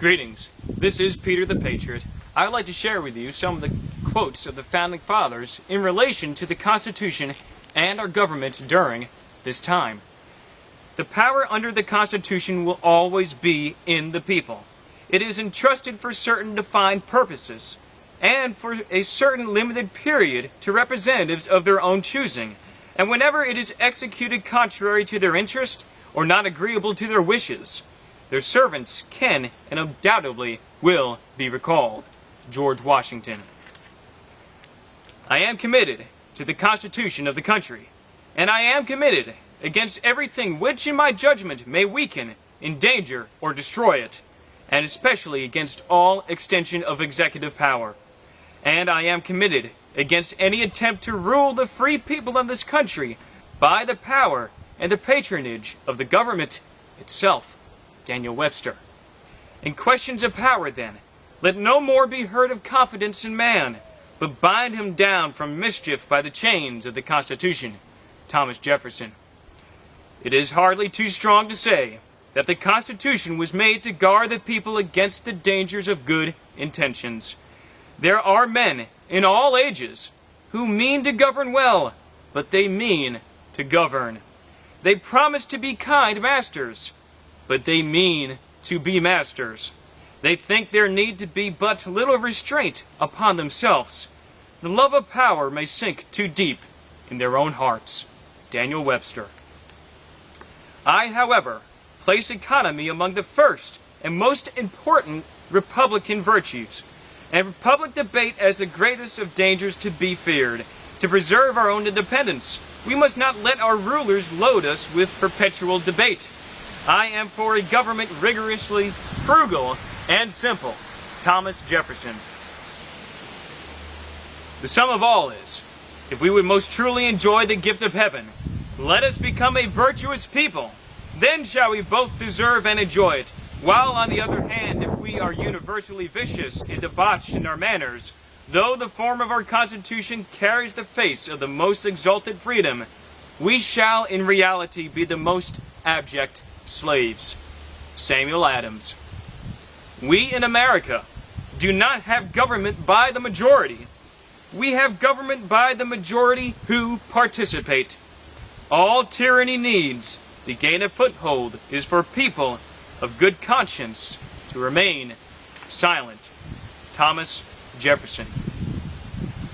Greetings. This is Peter the Patriot. I would like to share with you some of the quotes of the Founding Fathers in relation to the Constitution and our government during this time. The power under the Constitution will always be in the people. It is entrusted for certain defined purposes, and for a certain limited period to representatives of their own choosing, and whenever it is executed contrary to their interest or not agreeable to their wishes, their servants can and undoubtedly will be recalled. George Washington. I am committed to the Constitution of the country, and I am committed against everything which in my judgment may weaken, endanger, or destroy it, and especially against all extension of executive power. And I am committed against any attempt to rule the free people of this country by the power and the patronage of the government itself. Daniel Webster. In questions of power, then, let no more be heard of confidence in man, but bind him down from mischief by the chains of the Constitution. Thomas Jefferson. It is hardly too strong to say that the Constitution was made to guard the people against the dangers of good intentions. There are men in all ages who mean to govern well, but they mean to govern. They promise to be kind masters, but they mean to be masters. They think there need to be but little restraint upon themselves. The love of power may sink too deep in their own hearts. Daniel Webster. I, however, place economy among the first and most important republican virtues, and public debate as the greatest of dangers to be feared. To preserve our own independence, we must not let our rulers load us with perpetual debate. I am for a government rigorously frugal and simple. Thomas Jefferson. The sum of all is, if we would most truly enjoy the gift of heaven, let us become a virtuous people. Then shall we both deserve and enjoy it. While on the other hand, if we are universally vicious and debauched in our manners, though the form of our Constitution carries the face of the most exalted freedom, we shall in reality be the most abject slaves. Samuel Adams. We in America do not have government by the majority. We have government by the majority who participate. All tyranny needs to gain a foothold is for people of good conscience to remain silent. Thomas Jefferson.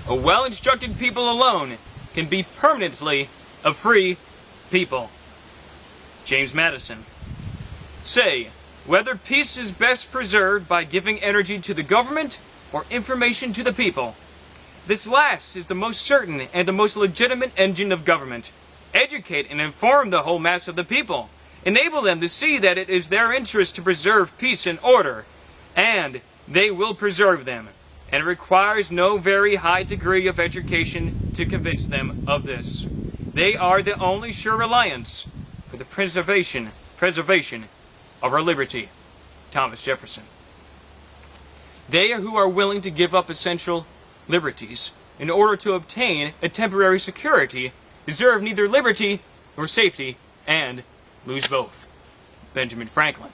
A well-instructed people alone can be permanently a free people. James Madison. Say, whether peace is best preserved by giving energy to the government or information to the people. This last is the most certain and the most legitimate engine of government. Educate and inform the whole mass of the people. Enable them to see that it is their interest to preserve peace and order, and they will preserve them. And it requires no very high degree of education to convince them of this. They are the only sure reliance for the preservation of our liberty. Thomas Jefferson. They who are willing to give up essential liberties in order to obtain a temporary security deserve neither liberty nor safety, and lose both. Benjamin Franklin.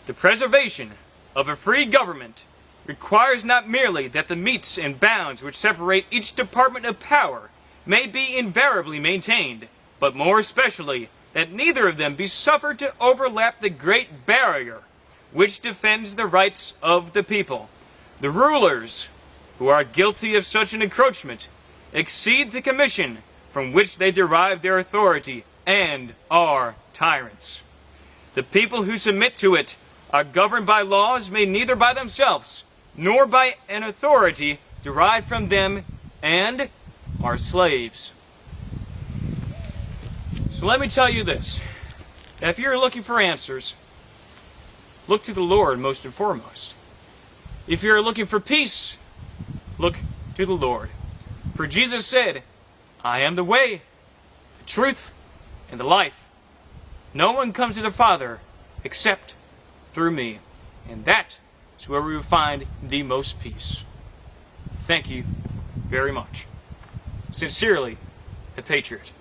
The preservation of a free government requires not merely that the metes and bounds which separate each department of power may be invariably maintained, but more especially that neither of them be suffered to overlap the great barrier which defends the rights of the people. The rulers who are guilty of such an encroachment exceed the commission from which they derive their authority and are tyrants. The people who submit to it are governed by laws made neither by themselves nor by an authority derived from them, and are slaves. So let me tell you this. If you're looking for answers, look to the Lord most and foremost. If you're looking for peace, look to the Lord. For Jesus said, I am the way, the truth, and the life. No one comes to the Father except through me. And that is where we will find the most peace. Thank you very much. Sincerely, the Patriot.